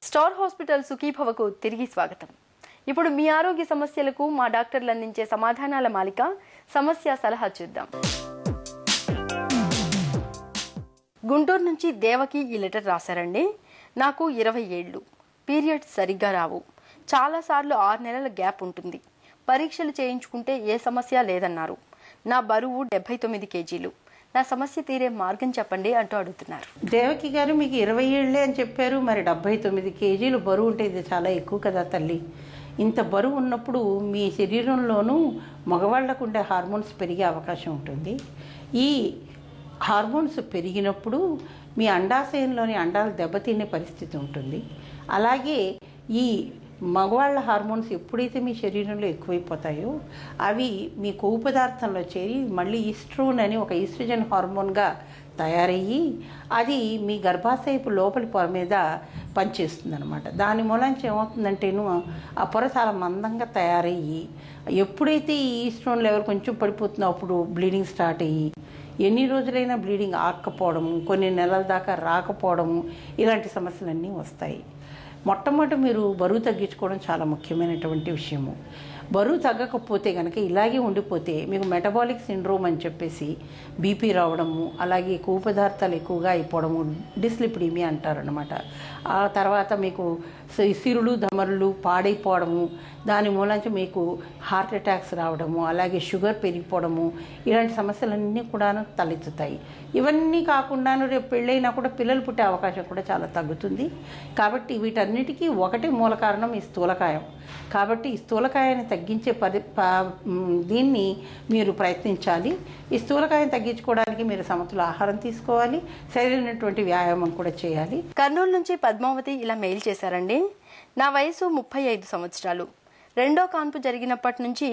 Star hospital సుఖీభవకు తిరిగి స్వాగతం. ఇప్పుడు మీ ఆరోగ్య సమస్యలకు మా డాక్టర్లు అందించే సమాధానాల మాలిక సమస్య సలహా చూద్దాం. గుంటూరు నుంచి దేవకి ఈ లెటర్ రాశారండి. నాకు 20 ఏళ్ళు, పీరియడ్స్ సరిగ్గా రావు, చాలాసార్లు 6 నెలల గ్యాప్ ఉంటుంది. పరీక్షలు చేయించుకుంటే ఏ సమస్య లేదన్నారు. నా బరువు 79 కేజీలు. నా సమస్య తీరే మార్గం చెప్పండి అంటూ అడుగుతున్నారు. దేవకి గారు, మీకు 20 ఏళ్ళే అని చెప్పారు, మరి 79 కేజీలు బరువు ఉంటే ఇది చాలా ఎక్కువ కదా తల్లి. ఇంత బరువు ఉన్నప్పుడు మీ శరీరంలోనూ మగవాళ్లకు ఉండే హార్మోన్స్ పెరిగే అవకాశం ఉంటుంది. ఈ హార్మోన్స్ పెరిగినప్పుడు మీ అండాశయంలోని అండాలు దెబ్బతినే పరిస్థితి ఉంటుంది. అలాగే ఈ మగవాళ్ళ హార్మోన్స్ ఎప్పుడైతే మీ శరీరంలో ఎక్కువైపోతాయో అవి మీ కొవ్వు పదార్థంలో చేరి మళ్ళీ ఈస్ట్రోన్ అని ఒక ఈస్ట్రోజన్ హార్మోన్గా తయారయ్యి అది మీ గర్భాశయపు లోపలి పొర మీద పనిచేస్తుంది అనమాట. దాని మూలంచి ఏమవుతుందంటేను ఆ పొర చాలా మందంగా తయారయ్యి ఎప్పుడైతే ఈ ఈస్ట్రోన్ లెవెల్ కొంచెం పడిపోతుందో అప్పుడు బ్లీడింగ్ స్టార్ట్ అయ్యి ఎన్ని రోజులైనా బ్లీడింగ్ ఆగకపోవడము, కొన్ని నెలల దాకా రాకపోవడము, ఇలాంటి సమస్యలన్నీ వస్తాయి. మొట్టమొదటి మీరు బరువు తగ్గించుకోవడం చాలా ముఖ్యమైనటువంటి విషయము. బరువు తగ్గకపోతే కనుక ఇలాగే ఉండిపోతే మీకు మెటబాలిక్ సిండ్రోమ్ అని చెప్పేసి బీపీ రావడము, అలాగే కొవ్వు పదార్థాలు ఎక్కువగా అయిపోవడము, డిస్లిపిడీమియా అంటారనమాట. ఆ తర్వాత మీకు సిరులు ధమరులు పాడైపోవడము, దాని మూలంచి మీకు హార్ట్ అటాక్స్ రావడము, అలాగే షుగర్ పెరిగిపోవడము, ఇలాంటి సమస్యలన్నీ కూడా తలెత్తుతాయి. ఇవన్నీ కాకుండాను రేపు పెళ్ళైనా కూడా పిల్లలు పుట్టే అవకాశం కూడా చాలా తగ్గుతుంది. కాబట్టి వీటన్నిటికీ ఒకటే మూల కారణం ఈ స్థూలకాయం. కాబట్టి ఈ స్థూలకాయాన్ని తగ్గించే దీన్ని మీరు ప్రయత్నించాలి. ఈ స్థూలకాయం తగ్గించుకోవడానికి మీరు సమతుల ఆహారం తీసుకోవాలి, సరైనటువంటి వ్యాయామం కూడా చేయాలి. కర్నూలు నుంచి పద్మావతి ఇలా మెయిల్ చేశారండి. నా వయసు 35 సంవత్సరాలు. రెండో కాన్పు జరిగినప్పటి నుంచి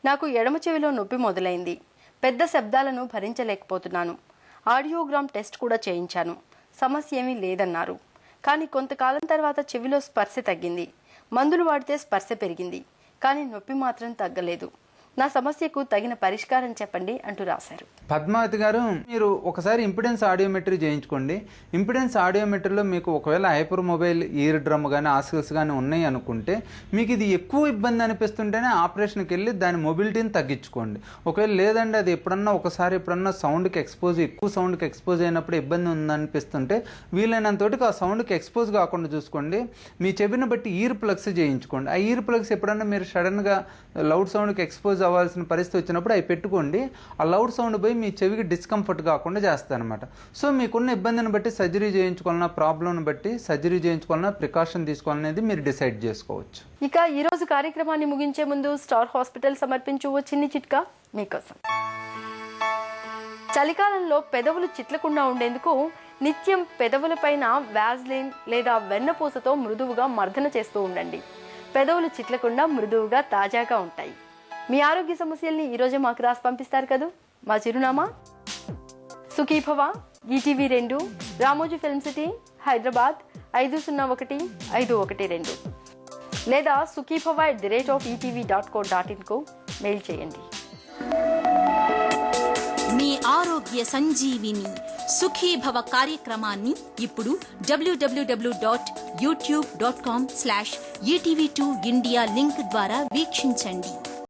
నాకు ఎడమ చెవిలో నొప్పి మొదలైంది. పెద్ద శబ్దాలను భరించలేకపోతున్నాను. ఆడియోగ్రామ్ టెస్ట్ కూడా చేయించాను. సమస్య ఏమీ లేదన్నారు. కానీ కొంతకాలం తర్వాత చెవిలో స్పర్శ తగ్గింది. మందులు వాడితే స్పర్శ పెరిగింది, కానీ నొప్పి మాత్రం తగ్గలేదు. నా సమస్యకు తగిన పరిష్కారం చెప్పండి అంటూ రాశారు. పద్మావతి గారు, మీరు ఒకసారి ఇంపిడెన్స్ ఆడియోమెట్రీ చేయించుకోండి. ఇంపిడెన్స్ ఆడియోమెట్రీలో మీకు ఒకవేళ హైపర్ మొబైల్ ఇయర్ డ్రమ్ కానీ ఆస్కిల్స్ కానీ ఉన్నాయి అనుకుంటే మీకు ఇది ఎక్కువ ఇబ్బంది అనిపిస్తుంటేనే ఆపరేషన్కి వెళ్ళి దాని మొబిలిటీని తగ్గించుకోండి. ఒకవేళ లేదండి అది ఎప్పుడన్నా సౌండ్కి ఎక్కువ సౌండ్కి ఎక్స్పోజ్ అయినప్పుడు ఇబ్బంది ఉందనిపిస్తుంటే వీలైనంతోటికి ఆ సౌండ్కి ఎక్స్పోజ్ కాకుండా చూసుకోండి. మీ చెవిని బట్టి ఇయర్ ప్లగ్స్ చేయించుకోండి. ఆ ఇయర్ ప్లగ్స్ ఎప్పుడన్నా మీరు సడన్గా లౌడ్ సౌండ్కి ఎక్స్పోజ్ అవ్వాల్సిన పరిస్థితి వచ్చినప్పుడు అవి పెట్టుకోండి. ఆ లౌడ్ సౌండ్ పోయి మీ చెవికి డిస్కంఫర్ట్ కాకుండా చేస్తారనమాట. సో మీకున్న ఇబ్బందిని బట్టి సర్జరీ చేయించుకోవాలన్నా, ప్రాబ్లంని బట్టి సర్జరీ చేయించుకోవాలన్నా, ప్రికాషన్ తీసుకోవాలనేది మీరు డిసైడ్ చేసుకోవచ్చు. ఇక ఈ రోజు కార్యక్రమాన్ని ముగించే ముందు స్టార్ హాస్పిటల్ సమర్పించు ఓ చిన్ని చిట్కా మీకోసం. చలికాలంలో పెదవులు చిట్లకుండా ఉండేందుకు నిత్యం పెదవులపైన వ్యాజ్లిన్ లేదా వెన్నపూసతో మృదువుగా మర్దన చేస్తూ ఉండండి. పెదవులు చిట్లకుండా మృదువుగా తాజాగా ఉంటాయి. మీ ఆరోగ్య సమస్యల్ని ఈరోజే మాకు రాసి పంపిస్తారు కదా. మా చిరునామా Sukhibhava, ETV 2, Ramoji film city, Hyderabad 501512 లేదా sukhibhava@etv.co.in కు మెయిల్ చేయండి. మీ ఆరోగ్య సంజీవిని సుఖీభవ కార్యక్రమాన్ని ఇప్పుడు www.youtube.com/etv2india లింక్ ద్వారా వీక్షించండి.